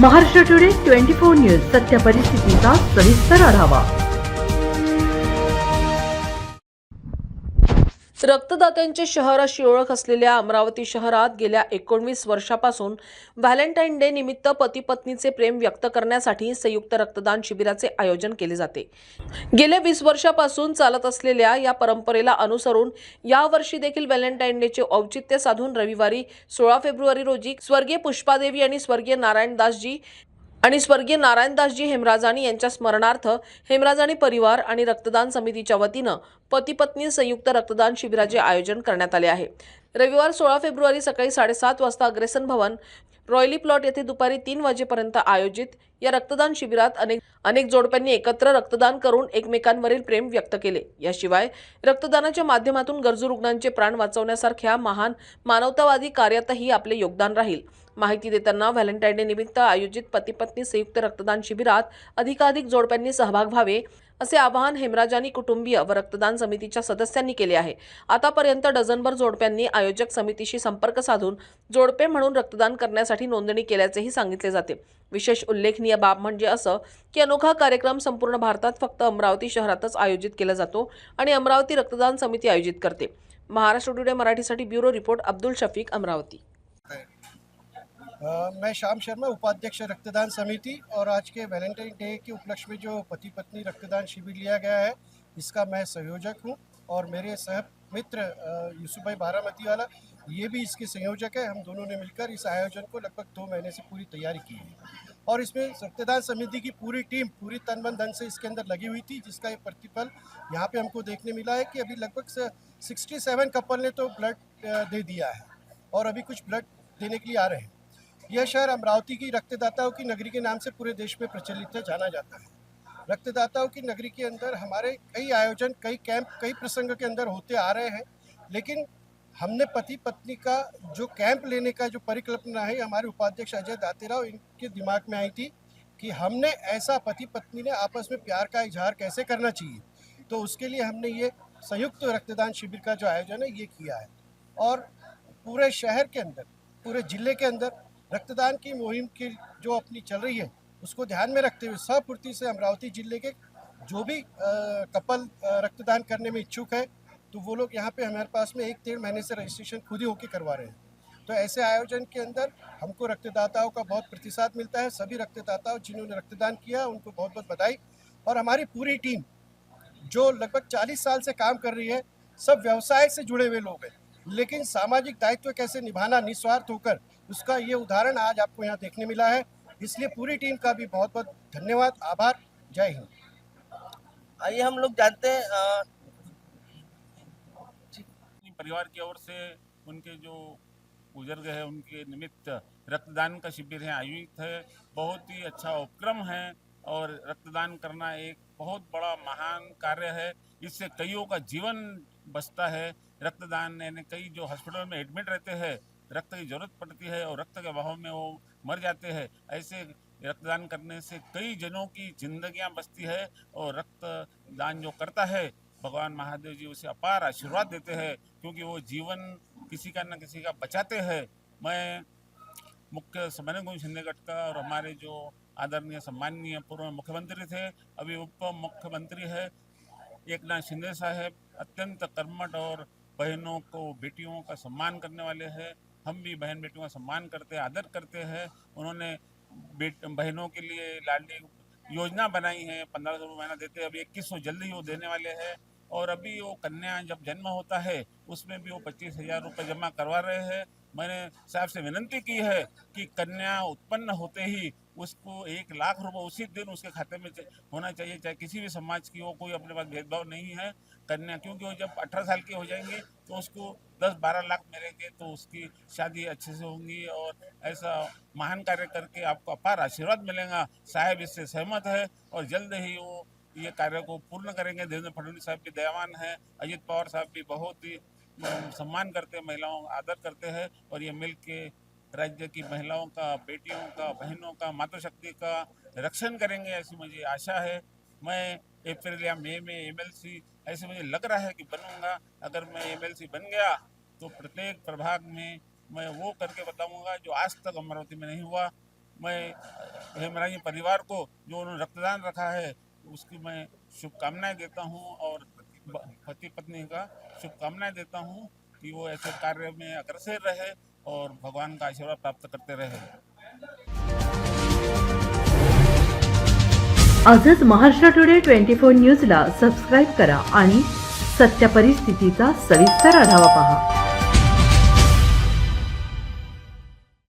Maharashtra today 24 news सत्य परिस्थितीचा सविस्तर आढावा। रक्तदात्यांचे शहर अशी ओळख असलेल्या अमरावती शहरात गेल्या 19 वर्षापासून व्हॅलेंटाईन डे निमित्त पती पत्नीचे प्रेम व्यक्त करण्यासाठी संयुक्त रक्तदान शिबिराचे आयोजन केले जाते। गेल्या 20 वर्षापासून चालत असलेल्या या परंपरेला अनुसरून यावर्षी देखील व्हॅलेंटाईन डेचे औचित्य साधून रविवारी 16 फेब्रुवारी रोजी स्वर्गीय पुष्पादेवी आणि स्वर्गीय नारायणदासजी हेमराजानी यांच्या स्मरणार्थ हेमराजानी परिवार आणि रक्तदान समितीच्या वतीनं पती पत्नी संयुक्त रक्तदान शिबिराचे आयोजन करण्यात आले आहे। रविवार 16 फेब्रुवारी सकाळी 7:30 वाजता अग्रेसन भवन रॉयली प्लॉट येथे दुपारी 3 वाजेपर्यंत आयोजित या रक्तदान शिबिरात अनेक जोडप्यांनी एकत्र रक्तदान करून एकमेकांवरील प्रेम व्यक्त केले। याशिवाय रक्तदानाच्या माध्यमातून गरजू रुग्णांचे प्राण वाचवण्यासारख्या महान मानवतावादी कार्यातही आपले योगदान राहील। माहिती देताना व्हॅलेंटाईन डे निमित्त आयोजित पती पत्नी संयुक्त रक्तदान शिबिरात अधिकाधिक जोडप्यांनी सहभाग व्हावे असे आवाहन हेमराजानी कुटुंबीय व रक्तदान समितीच्या सदस्यांनी केले आहे। आतापर्यंत डझनभर जोडप्यांनी आयोजक समितीशी संपर्क साधून जोडपे म्हणून रक्तदान करण्यासाठी नोंदणी केल्याचेही सांगितले जाते। विशेष उल्लेखनीय बाब म्हणजे असं की अनोखा कार्यक्रम संपूर्ण भारतात फक्त अमरावती शहरातच आयोजित केला जातो आणि अमरावती रक्तदान समिती आयोजित करते। महाराष्ट्र टुडे मराठीसाठी ब्युरो रिपोर्ट अब्दुल शफीक, अमरावती। मैं श्याम शर्मा, उपाध्यक्ष रक्तदान समिति, और आज के वैलेंटाइन डे के उपलक्ष्य में जो पति पत्नी रक्तदान शिविर लिया गया है इसका मैं संयोजक हूं, और मेरे सह मित्र यूसुफ भाई बारामती वाला ये भी इसके संयोजक है। हम दोनों ने मिलकर इस आयोजन को लगभग 2 महीने से पूरी तैयारी की है, और इसमें रक्तदान समिति की पूरी टीम पूरी तन मन धन से इसके अंदर लगी हुई थी, जिसका ये प्रतिफल यहाँ पे हमको देखने मिला है कि अभी लगभग 67 कपल ने तो ब्लड दे दिया है, और अभी कुछ ब्लड देने के लिए आ रहे हैं। यह शहर अमरावती की रक्तदाताओं की नगरी के नाम से पूरे देश में प्रचलित है, जाना जाता है। रक्तदाताओं की नगरी के अंदर हमारे कई आयोजन, कई कैंप, कई प्रसंग के अंदर होते आ रहे हैं, लेकिन हमने पति पत्नी का जो कैंप लेने का जो परिकल्पना है, हमारे उपाध्यक्ष अजय दातेराव इनके दिमाग में आई थी कि हमने ऐसा पति पत्नी ने आपस में प्यार का इजहार कैसे करना चाहिए, तो उसके लिए हमने ये संयुक्त रक्तदान शिविर का जो आयोजन है ये किया है। और पूरे शहर के अंदर, पूरे जिले के अंदर रक्तदान की मुहिम की जो अपनी चल रही है उसको ध्यान में रखते हुए सपूर्ति से अमरावती जिले के जो भी कपल रक्तदान करने में इच्छुक है, तो वो लोग यहाँ पे हमारे पास में 1-1.5 महीने से रजिस्ट्रेशन खुद ही होकर करवा रहे हैं। तो ऐसे आयोजन के अंदर हमको रक्तदाताओं का बहुत प्रतिसाद मिलता है। सभी रक्तदाताओं जिन्होंने रक्तदान किया उनको बहुत बहुत बधाई। और हमारी पूरी टीम जो लगभग 40 साल से काम कर रही है, सब व्यवसाय से जुड़े हुए लोग हैं, लेकिन सामाजिक दायित्व कैसे निभाना निस्वार्थ होकर, उसका ये उदाहरण आज आपको यहाँ देखने मिला है। इसलिए पूरी टीम का भी बहुत बहुत धन्यवाद, आभार। जय हिंद। आइए हम लोग जानते हैं परिवार की ओर से उनके जो गुजर गए हैं उनके निमित्त रक्तदान का शिविर है आयोजित है। बहुत ही अच्छा उपक्रम है, और रक्तदान करना एक बहुत बड़ा महान कार्य है। इससे कईयों का जीवन बचता है। रक्तदान यानी कई जो हॉस्पिटल में एडमिट रहते हैं, रक्त की जरूरत पड़ती है और रक्त के अभाव में वो मर जाते हैं। ऐसे रक्तदान करने से कई जनों की जिंदगियां बचती है, और रक्तदान जो करता है भगवान महादेव जी उसे अपार आशीर्वाद देते हैं, क्योंकि वो जीवन किसी का न किसी का बचाते हैं। मैं मुख्य समन्वय शिंदे गट का, और हमारे जो आदरणीय सम्माननीय पूर्व मुख्यमंत्री थे, अभी उप मुख्यमंत्री है एकनाथ शिंदे साहब, अत्यंत कर्मठ और बहनों को, बेटियों का सम्मान करने वाले हैं। हम भी बहन बेटियों का सम्मान करते हैं, आदर करते हैं। उन्होंने बहनों के लिए लाडली योजना बनाई है, 1500 रुपये महीना देते हैं। अभी 2100 जल्दी ही वो देने वाले हैं। और अभी वो कन्या जब जन्म होता है उसमें भी वो 25,000 रुपये जमा करवा रहे हैं। मैंने साहब से विनंती की है कि कन्या उत्पन्न होते ही उसको 1 लाख रुपये उसी दिन उसके खाते में होना चाहिए, चाहे किसी भी समाज की हो, कोई अपने पास भेदभाव नहीं है कन्या, क्योंकि वो जब 18 साल की हो जाएंगी तो उसको 10-12 लाख मिलेंगे, तो उसकी शादी अच्छे से होंगी, और ऐसा महान कार्य करके आपको अपार आशीर्वाद मिलेगा। साहब इससे सहमत है, और जल्द ही वो ये कार्य को पूर्ण करेंगे। देवेंद्र फडणवीस साहब भी दयावान है, अजित पवार साहब भी बहुत ही सम्मान करते हैं, महिलाओं का आदर करते हैं, और ये मिल के राज्य की महिलाओं का, बेटियों का, बहनों का, मातृशक्ति का रक्षण करेंगे, ऐसी मुझे आशा है। मैं अप्रैल या मई में एमएलसी ऐसे मुझे लग रहा है कि बनूंगा। अगर मैं एमएलसी बन गया तो प्रत्येक प्रभाग में मैं वो करके बताऊंगा जो आज तक अमरावती में नहीं हुआ। मैं हेमराज परिवार को जो उन्होंने रक्तदान रखा है उसकी मैं शुभकामनाएं देता हूं और पति पत्नी का शुभकामनाएं देता हूं कि वो ऐसे कार्य में अग्रसर रहे और भगवान का आशीर्वाद प्राप्त करते रहे। आजच महाराष्ट्र टुडे 24 न्यूजला सबस्क्राईब करा आणि सत्य परिस्थितीचा सविस्तर आढावा पहा.